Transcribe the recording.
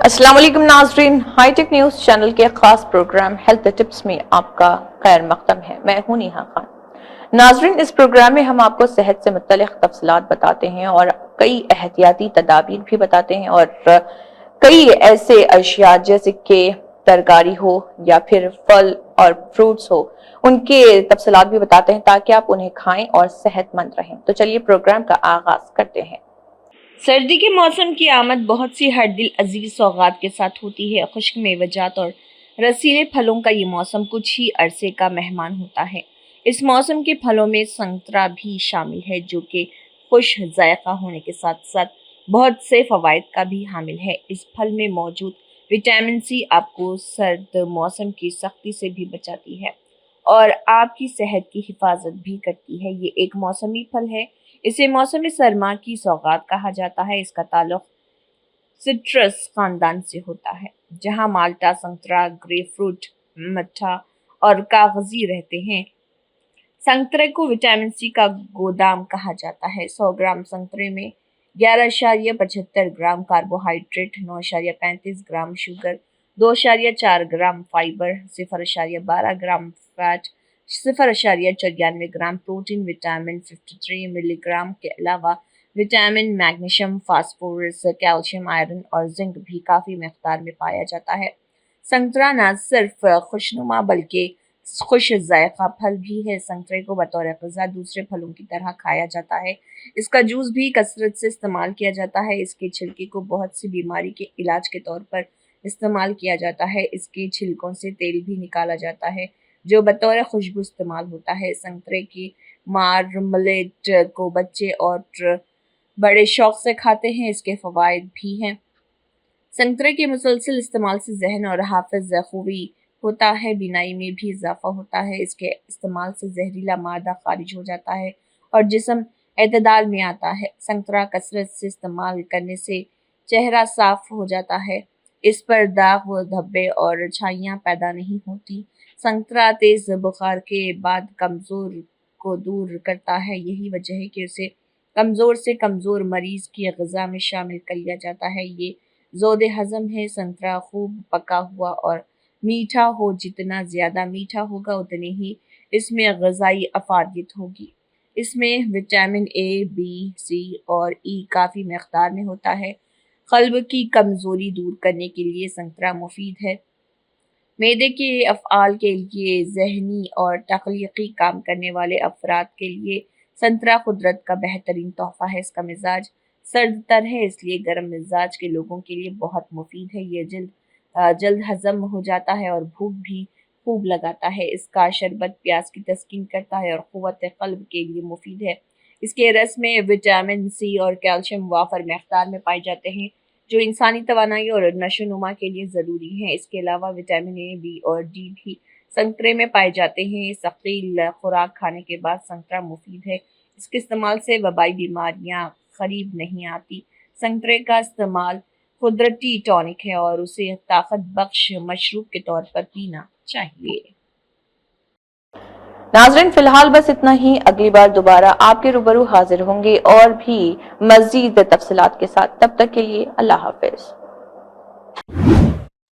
अस्सलाम वालेकुम नाजरीन, हाईटेक न्यूज़ चैनल के खास प्रोग्राम हेल्थ टिप्स में आपका खैर मकदम है। मैं हूं नेहा खान। नाजरीन, इस प्रोग्राम में हम आपको सेहत से मुतल्लिक़ तफसीलात बताते हैं और कई एहतियाती तदाबीर भी बताते हैं और कई ऐसे अशिया जैसे कि तरकारी हो या फिर फल और फ्रूट्स हो, उनके तफसीलात भी बताते हैं ताकि आप उन्हें खाएं और सेहतमंद रहें। तो चलिए प्रोग्राम का आगाज करते हैं। सर्दी के मौसम की आमद बहुत सी हर दिल अजीज सौगात के साथ होती है। खुश्क मेवजात और रसीले फलों का ये मौसम कुछ ही अरसे का मेहमान होता है। इस मौसम के फलों में संतरा भी शामिल है, जो कि खुश जायका होने के साथ साथ बहुत से फवाइद का भी हामिल है। इस फल में मौजूद विटामिन सी आपको सर्द मौसम की सख्ती से भी बचाती है और आपकी सेहत की हिफाजत भी करती है। ये एक मौसमी फल है। इसे मौसमी सरमा की सौगात कहा जाता है। इसका ताल्लुक सिट्रस खानदान से होता है, जहां माल्टा, संतरा, ग्रेपफ्रूट, मट्ठा और कागजी रहते हैं। संतरे को विटामिन सी का गोदाम कहा जाता है। 100 ग्राम संतरे में 11.75 gram carbohydrate, 9.35 gram sugar, 2.4 gram fibre, 0.12 gram fat, 0.94 gram protein, vitamin 53 milligram के अलावा vitamin, magnesium, phosphorus, calcium, iron और जिंक भी काफ़ी मकदार में पाया जाता है। संतरा न सिर्फ खुशनुमा बल्कि खुश जायका फल भी है। संतरे को बतौर ग़िज़ा दूसरे फलों की तरह खाया जाता है। इसका जूस भी कसरत से इस्तेमाल किया जाता है। इसके छिलके को बहुत सी बीमारी के इलाज के तौर पर इस्तेमाल किया जाता है। इसके छिलकों से तेल भी निकाला जाता है, जो बतौर खुशबू इस्तेमाल होता है। संतरे की मार्मलेट को बच्चे और बड़े शौक से खाते हैं। इसके फ़वाइद भी हैं। संतरे के मुसलसल इस्तेमाल से जहन और हाफिज खूबी होता है, बीनाई में भी इजाफा होता है। इसके इस्तेमाल से जहरीला मादा खारिज हो जाता है और जिस्म एतदाल में आता है। संतरा कसरत से इस्तेमाल करने से चेहरा साफ हो जाता है। इस पर दाग व धब्बे और छाइयाँ पैदा नहीं होती। संतरा तेज़ बुखार के बाद कमज़ोर को दूर करता है। यही वजह है कि उसे कमज़ोर से कमज़ोर मरीज़ की ग़िज़ा में शामिल कर लिया जाता है। ये ज़ोदे हज़म है। संतरा खूब पका हुआ और मीठा हो। जितना ज़्यादा मीठा होगा उतनी ही इसमें ग़िज़ाई अफादियत होगी। इसमें विटामिन ए, बी, सी और ई काफ़ी मकदार में होता है। क़ल्ब की कमज़ोरी दूर करने के लिए संतरा मुफीद है। मैदे के अफ़आल के लिए, ज़हनी और तख्लीक़ी काम करने वाले अफराद के लिए संतरा कुदरत का बेहतरीन तोहफ़ा है। इसका मिजाज सर्द तर है, इसलिए गर्म मिजाज के लोगों के लिए बहुत मुफीद है। ये जल्द हज़म हो जाता है और भूख भी खूब लगाता है। इसका शरबत प्यास की तस्कीन करता है और क़ुव्वत क़ल्ब के लिए मुफीद है। इसके रस में विटामिन सी और कैल्शियम वाफर मकदार में पाए जाते हैं, जो इंसानी तवानाई और नशोनुमा के लिए ज़रूरी हैं। इसके अलावा विटामिन ए, बी और डी भी संतरे में पाए जाते हैं। सकील खुराक खाने के बाद संतरा मुफीद है। इसके इस्तेमाल से वबाई बीमारियाँ करीब नहीं आती। संतरे का इस्तेमाल कुदरती टॉनिक है और उसे ताकत बख्श मशरूब के तौर पर पीना चाहिए। नाज़रीन, फिलहाल बस इतना ही। अगली बार दोबारा आपके रूबरू हाजिर होंगे और भी मज़ीद तफसीलात के साथ। तब तक के लिए अल्लाह हाफ़िज़।